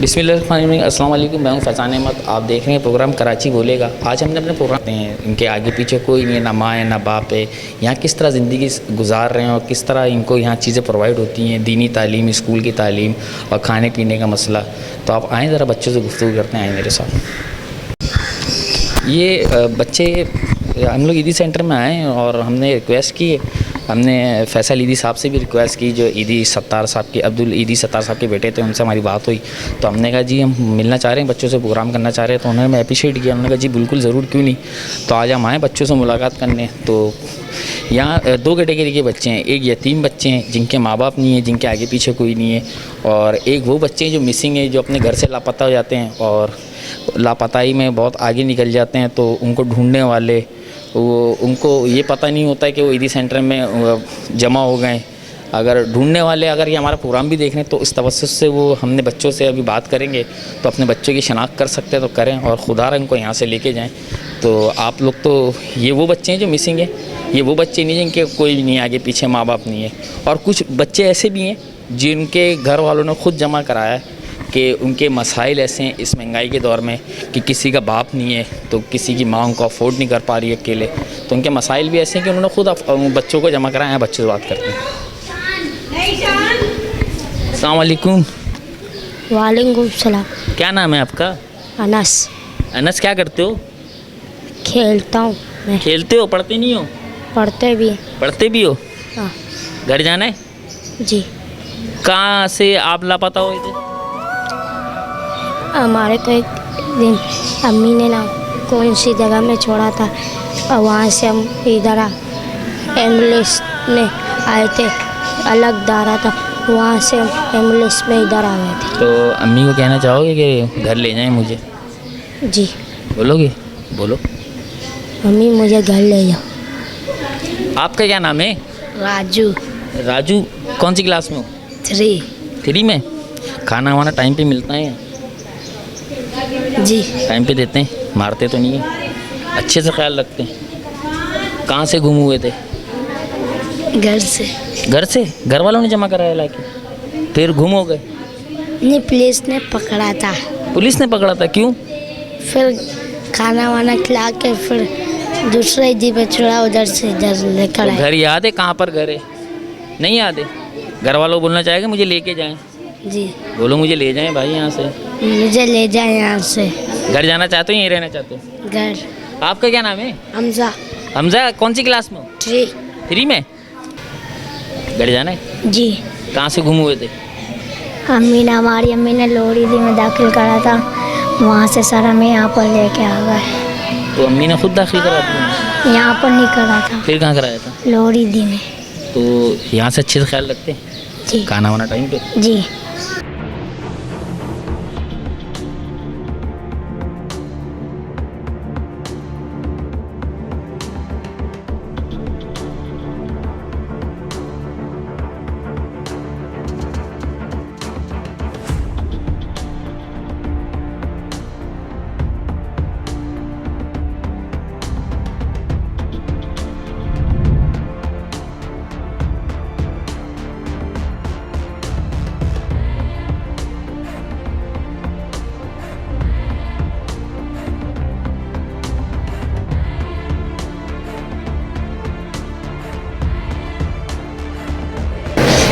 बिस्मिल्लाहिर्रहमानिर्रहीम। अस्सलाम वालेकुम। मैं हूं फैज़ान अहमद। आप देख रहे हैं प्रोग्राम कराची बोलेगा। आज हमने अपने प्रोग्राम हैं, इनके आगे पीछे कोई नहीं है, ना माँ है ना बाप है। यहाँ किस तरह ज़िंदगी गुजार रहे हैं और किस तरह इनको यहाँ चीज़ें प्रोवाइड होती हैं, दीनी तालीम, स्कूल की तालीम और खाने पीने का मसला। तो आप आएँ ज़रा बच्चों से गुफ्तगू करते हैं, आएँ मेरे साथ। ये बच्चे हम लोग ईदी सेंटर में आए और हमने रिक्वेस्ट की, हमने फैसल ईदी साहब से भी रिक्वेस्ट की, जो ईदी सत्तार साहब के अब्दुल ईदी सत्तार साहब के बेटे थे, उनसे हमारी बात हुई। तो हमने कहा जी हम मिलना चाह रहे हैं, बच्चों से प्रोग्राम करना चाह रहे हैं। तो उन्होंने अप्रिशिएट किया, उन्होंने कहा जी बिल्कुल ज़रूर, क्यों नहीं। तो आज हम आए बच्चों से मुलाकात करने। तो यहाँ दो कैटेगरी के बच्चे हैं। एक यतीम बच्चे हैं जिनके माँ बाप नहीं है, जिनके आगे पीछे कोई नहीं है, और एक वो बच्चे हैं जो मिसिंग है, जो अपने घर से लापता हो जाते हैं और लापताई में बहुत आगे निकल जाते हैं। तो उनको ढूंढने वाले, उनको ये पता नहीं होता है कि वो ईदी सेंटर में जमा हो गए। अगर ढूंढने वाले अगर ये हमारा प्रोग्राम भी देख रहे हैं तो इस तवज्जुह से वो हमने बच्चों से अभी बात करेंगे, तो अपने बच्चों की शनाख्त कर सकते हैं तो करें, और खुदा इनको यहाँ से लेके जाएं। तो आप लोग, तो ये वो बच्चे हैं जो मिसिंग है, ये वो बच्चे नहीं जिनके कोई नहीं आगे पीछे माँ बाप नहीं है। और कुछ बच्चे ऐसे भी हैं जिनके घर वालों ने ख़ुद जमा कराया है कि उनके मसाइल ऐसे हैं इस महंगाई के दौर में कि किसी का बाप नहीं है, तो किसी की माँ उनको अफोर्ड नहीं कर पा रही है अकेले। तो उनके मसाइल भी ऐसे हैं कि उन्होंने खुद बच्चों को जमा कराया है। बच्चों से बात करते हैं। अस्सलाम वालेकुम। वालेकुम सलाम। क्या नाम है आपका? अनस। अनस, क्या करते हो? खेलता हूँ मैं। खेलते हो, पढ़ते नहीं हो? पढ़ते भी। पढ़ते भी हो। हाँ घर जाना है? जी। कहाँ से आप लापता हुए थे? हमारे को एक दिन अम्मी ने ना कौन सी जगह में छोड़ा था और वहाँ से हम इधर एम्बुलेंस में आए थे, अलग दारा था, वहाँ से हम एम्बुलेंस में इधर आ गए थे। तो अम्मी को कहना चाहोगे कि घर ले जाएं मुझे? जी। बोलोगे? बोलो। अम्मी मुझे घर ले जाओ। आपका क्या नाम है? राजू। राजू, कौन सी क्लास में हो? 3 में। खाना वाना टाइम पे मिलता है? जी। टाइम पे देते हैं? मारते तो नहीं है? अच्छे से ख्याल रखते हैं? कहाँ से गुम हुए थे? घर से। घर से? घर वालों ने जमा कराया लाके, फिर गुम हो गए? नहीं, पुलिस ने पकड़ा था। पुलिस ने पकड़ा था? क्यों? फिर खाना वाना खिला के फिर दूसरे ईदी पे छोड़ा, उधर से इधर लेकर आए। घर याद है? कहाँ पर घर है? नहीं याद है? घर वालों को बोलना चाहेगा मुझे लेके जाएं? जी। बोलो मुझे ले जाएं भाई यहाँ से। मुझे ले जाए यहाँ से। घर जाना चाहते हो, यहीं रहना चाहते हो? घर। आपका क्या नाम है? हमजा। हमजा, कौन सी क्लास में हो? 3 में। घर जाना है? जी। कहाँ से गुम हुए थे? हमारी अम्मी ने लोहड़ी दी में दाखिल करा था, वहाँ से सर हमें यहाँ पर लेके आ गए। तो अम्मी ने खुद दाखिल करा था? यहाँ पर नहीं करा था। फिर कहाँ कराया था? लोहड़ी दी में। तो यहाँ से अच्छे से ख्याल रखते हैं? जी। खाना वाना टाइम पे? जी।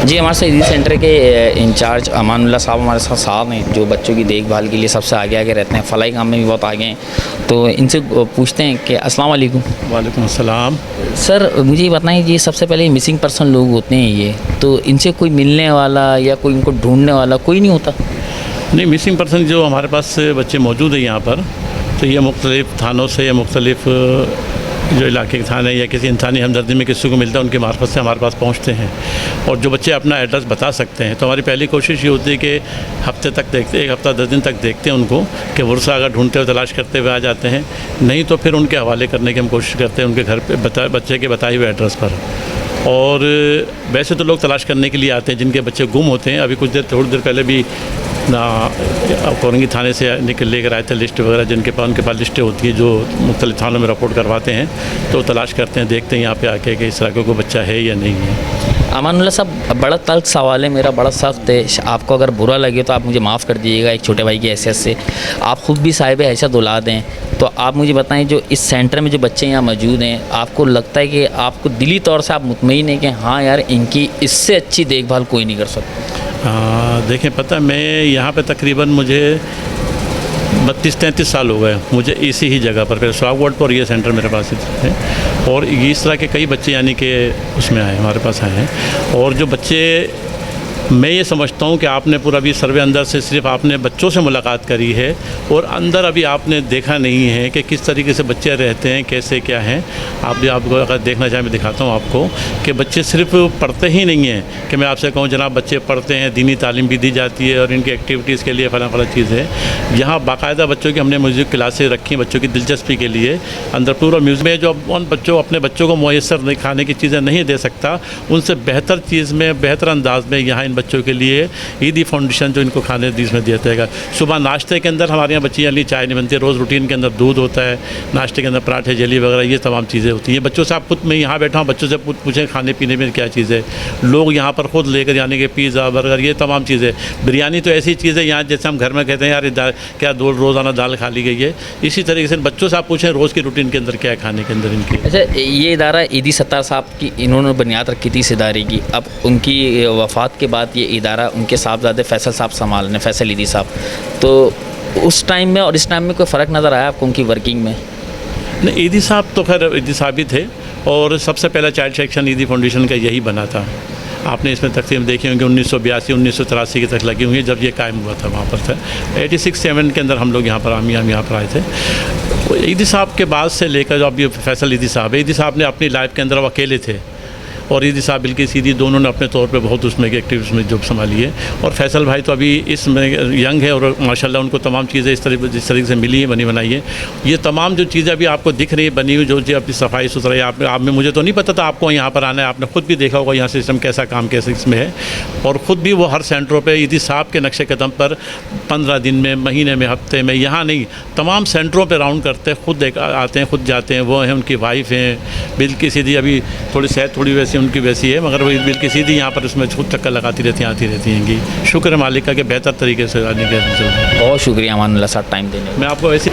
जी, हमारे साथ ईदी सेंटर के इंचार्ज अमानुल्लाह साहब हमारे साथ हैं, जो बच्चों की देखभाल के लिए सबसे आगे आगे रहते हैं, फलाई काम में भी बहुत आगे हैं। तो इनसे पूछते हैं कि अस्सलाम वालेकुम। वालेकुम अस्सलाम। सर मुझे ये बताएं, ये सबसे पहले मिसिंग पर्सन लोग होते हैं, ये तो इनसे कोई मिलने वाला या कोई इनको ढूंढने वाला कोई नहीं होता? नहीं, मिसिंग पर्सन जो हमारे पास बच्चे मौजूद हैं यहाँ पर, तो ये मुख्तलिफ़ थानों से या मुख्तलिफ़ जो इलाके के थाने या किसी इंसानी हमदर्दी में किसी को मिलता है, उनके मार्फत से हमारे पास पहुँचते हैं। और जो बच्चे अपना एड्रेस बता सकते हैं, तो हमारी पहली कोशिश ये होती है कि हफ्ते तक देखते, 1 हफ्ता 10 दिन तक देखते हैं उनको, कि वर्षा अगर ढूंढते हुए तलाश करते हुए आ जाते हैं, नहीं तो फिर उनके हवाले करने की हम कोशिश करते हैं उनके घर पे बच्चे के बताए हुए एड्रेस पर। और वैसे तो लोग तलाश करने के लिए आते हैं जिनके बच्चे गुम होते हैं। अभी थोड़ी देर पहले भी कोरंगी थाने से लेकर आए थे लिस्ट वगैरह, उनके पास लिस्टें होती हैं जो मुख्तलिफ थानों में रिपोर्ट करवाते हैं, तो तलाश करते हैं, देखते हैं यहाँ पे आके कि इस तरह का कोई बच्चा है या नहीं है। अमानुल्लाह साहब, बड़ा तल्ख सवाल है मेरा, बड़ा सख्त है, आपको अगर बुरा लगे तो आप मुझे माफ़ कर दीजिएगा एक छोटे भाई की हैसियत से। आप ख़ुद भी साहिब हैसियत औलाद हैं, तो आप मुझे बताएं जो इस सेंटर में जो बच्चे यहाँ मौजूद हैं, आपको लगता है कि आपको दिली तौर से आप मुतमईन हैं कि हाँ यार इनकी इससे अच्छी देखभाल कोई नहीं कर सकता? देखें, पता मैं यहाँ पे तकरीबन मुझे 32-33 साल हो गए मुझे इसी ही जगह पर, फिर सुहाग वार्ड पर ये सेंटर मेरे पास है, और इस तरह के कई बच्चे यानी कि उसमें आए, हमारे पास आए हैं। और जो बच्चे, मैं ये समझता हूँ कि आपने पूरा भी सर्वे अंदर से सिर्फ आपने बच्चों से मुलाकात करी है और अंदर अभी आपने देखा नहीं है कि किस तरीके से बच्चे रहते हैं, कैसे क्या हैं। आप भी आपको अगर देखना चाहें मैं दिखाता हूँ आपको कि बच्चे सिर्फ पढ़ते ही नहीं हैं कि मैं आपसे कहूँ जनाब बच्चे पढ़ते हैं, दीनी तालीम भी दी जाती है और इनकी एक्टिविटीज़ के लिए फला चीज़ है। यहाँ बाकायदा बच्चों की हमने म्यूज़िक क्लासेस रखी बच्चों की दिलचस्पी के लिए। अंदर पूरा म्यूज़िक में जो उन बच्चों अपने बच्चों को मुयसर खाने की चीज़ें नहीं दे सकता, उनसे बेहतर चीज़ में बेहतर अंदाज में यहाँ इन बच्चों के लिए ईदी फाउंडेशन जो इनको खाने दीज में देता है। सुबह नाश्ते के अंदर हमारे यहाँ बच्ची यानी चाय नहीं बनती, रोज़ रूटीन के अंदर दूध होता है, नाश्ते के अंदर पराठे जली वगैरह ये तमाम चीज़ें होती हैं। बच्चों से आप खुद, मैं यहाँ बैठा हूँ, बच्चों से पूछें खाने पीने में क्या चीज़ है, लोग यहाँ पर खुद लेकर यानी कि पिज़्ज़ा बर्गर ये तमाम चीज़ें, बिरयानी तो ऐसी चीज़ है यहाँ जैसे हम घर में कहते हैं यार क्या रोज़ाना दाल खा ली गई है, इसी तरीके से बच्चों से आप पूछें रोज़ की रूटीन के अंदर क्या है खाने के अंदर इनकी। अच्छा, ये इदारा ईदी सत्तार साहब की इन्होंने बुनियाद रखी थी इस इदारे की, अब उनकी वफ़ात के बाद ये इदारा उनके साहबजादे फैसल साहब संभालने, फैसल ईदी साहब, तो उस टाइम में और इस टाइम में कोई फ़र्क नज़र आया आपको उनकी वर्किंग में? नहीं, ईदी साहब तो खैर ईदी साहब ही थे और सबसे पहला चाइल्ड सेक्शन ईदी फाउंडेशन का यही बना था। आपने इसमें तकसीम देखी होंगी 1982-1983 की तक लगी हुई है जब ये कायम हुआ था, वहाँ पर था 86-7 के अंदर हम लोग यहाँ पर यहाँ पर आए थे। ईदी साहब के बाद से लेकर जो अभी फैसल ईदी साहब है, ईदी साहब ने अपनी लाइफ के अंदर वो अकेले थे और ईदी साहब बिल्कुल सीधी दोनों ने अपने तौर पे बहुत उसमें एक्टिविटीज़ में जॉब संभाली है। और फैसल भाई तो अभी इसमें यंग है और माशाल्लाह उनको तमाम चीज़ें जिस तरीके से मिली है, बनी बनाई है। ये तमाम जो चीज़ें अभी आपको दिख रही है बनी हुई, जो चीज़ अपनी सफाई सुथराई, आप में मुझे तो नहीं पता था आपको यहाँ पर आना है, आपने ख़ुद भी देखा होगा यहाँ सिस्टम कैसा काम कैसे इसमें है। और ख़ुद भी वो हर सेंटरों पर ईदी साहब के नक्शे कदम पर 15 दिन में, महीने में, हफ्ते में, यहाँ नहीं तमाम सेंटरों पर राउंड करते, खुद आते हैं, खुद जाते हैं। वो हैं, उनकी वाइफ हैं, बिल्कुल सीधी, अभी थोड़ी सेहत थोड़ी वैसी उनकी वैसी है मगर वही बिल्कुल सीधी यहाँ पर उसमें खुद चक्कर लगाती रहती हैं, आती रहती हैं। शुक्र है मालिक का कि बेहतर तरीके से आने के चल रहा है। बहुत शुक्रिया अमानुल्लाह साहब टाइम देने। मैं आपको वैसे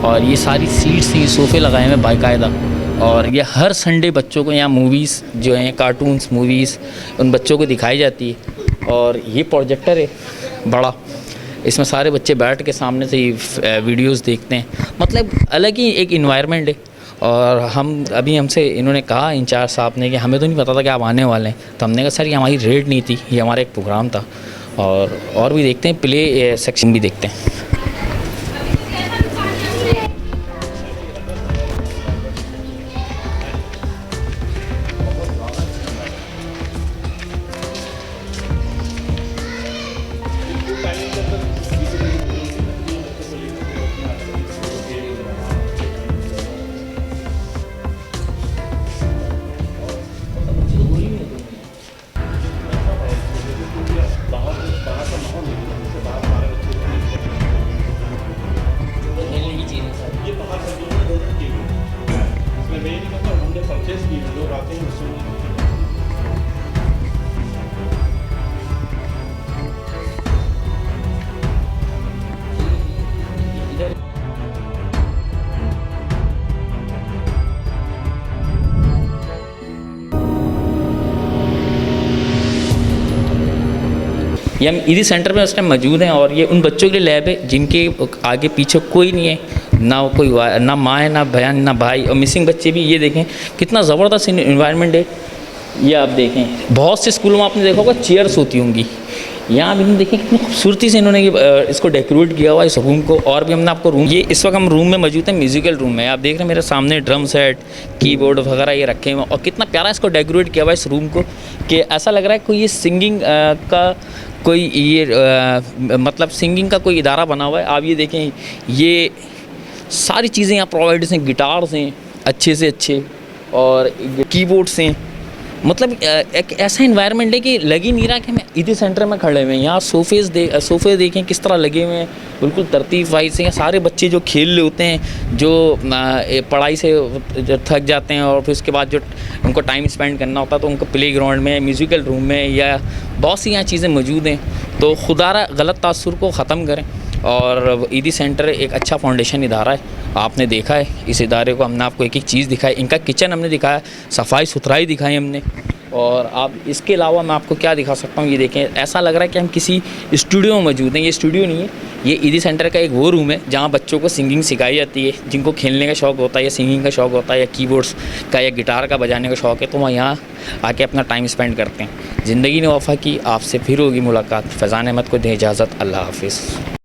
और ये सारी सीट्स थी, सोफ़े लगाए हुए बाकायदा, और ये हर संडे बच्चों को यहाँ मूवीज़ जो हैं, कार्टून्स मूवीज़ उन बच्चों को दिखाई जाती है। और ये प्रोजेक्टर है बड़ा, इसमें सारे बच्चे बैठ के सामने से ही वीडियोस देखते हैं, मतलब अलग ही एक इन्वायरमेंट है। और हमसे इन्होंने कहा इंचार्ज साहब ने कि हमें तो नहीं पता था कि आप आने वाले हैं, तो हमने कहा सर ये हमारी रेड नहीं थी, ये हमारा एक प्रोग्राम था। और भी देखते हैं, प्ले सेक्शन भी देखते हैं। ये हम ईदी सेंटर में उस टाइम मौजूद हैं और ये उन बच्चों के लिए लैब है जिनके आगे पीछे कोई नहीं है, ना कोई ना माँ है, ना बहन, ना भाई, और मिसिंग बच्चे भी। ये देखें कितना ज़बरदस्त इन्वायरमेंट है। ये आप देखें बहुत से स्कूलों में आपने देखा होगा चेयर्स होती होंगी, यहाँ भी हम देखें कितनी खूबसूरती से इन्होंने इसको डेकोरेट किया हुआ है इस रूम को। और भी हमने आपको रूम, ये इस वक्त हम रूम में मौजूद है, म्यूज़िकल रूम में। आप देख रहे हैं मेरे सामने ड्रम सेट, कीबोर्ड वगैरह ये रखे हुए हैं और कितना प्यारा इसको डेकोरेट किया हुआ है इस रूम को कि ऐसा लग रहा है कोई ये सिंगिंग का कोई ये मतलब सिंगिंग का कोई इदारा बना हुआ है। आप ये देखें ये सारी चीज़ें यहाँ प्रोवाइड हैं, गिटार्स हैं अच्छे से अच्छे और कीबोर्ड्स हैं। मतलब एक ऐसा इन्वायरमेंट है कि लग ही नहीं रहा कि मैं ईदी सेंटर में खड़े हुए हैं। यहाँ सोफ़े देखें किस तरह लगे हुए हैं, बिल्कुल तरतीब वाइज से। सारे बच्चे जो खेल रहे होते हैं, जो पढ़ाई से थक जाते हैं और फिर उसके बाद जो उनको टाइम स्पेंड करना होता है तो उनको प्ले ग्राउंड में, म्यूज़िकल रूम में या बहुत सी यहाँ चीज़ें मौजूद हैं। तो खुदारा गलत तासुर को ख़त्म करें। और ईदी सेंटर एक अच्छा फाउंडेशन इदारा है, आपने देखा है इस इदारे को। हमने आपको एक एक चीज़ दिखाई, इनका किचन हमने दिखाया, सफाई सुथराई दिखाई हमने। और आप इसके अलावा मैं आपको क्या दिखा सकता हूँ, ये देखें ऐसा लग रहा है कि हम किसी स्टूडियो में मौजूद हैं। ये स्टूडियो नहीं है, ये ईदी सेंटर का एक वो रूम है जहाँ बच्चों को सिंगिंग सिखाई जाती है। जिनको खेलने का शौक़ होता है या सिंगिंग का शौक़ होता है या कीबोर्ड्स का या गिटार का बजाने का शौक़ है तो वह यहाँ आके अपना टाइम स्पेंड करते हैं। ज़िंदगी ने वफ़ा की, आपसे फिर होगी मुलाकात। फैज़ान अहमद को दें इजाज़त, अल्लाह हाफ़िज़।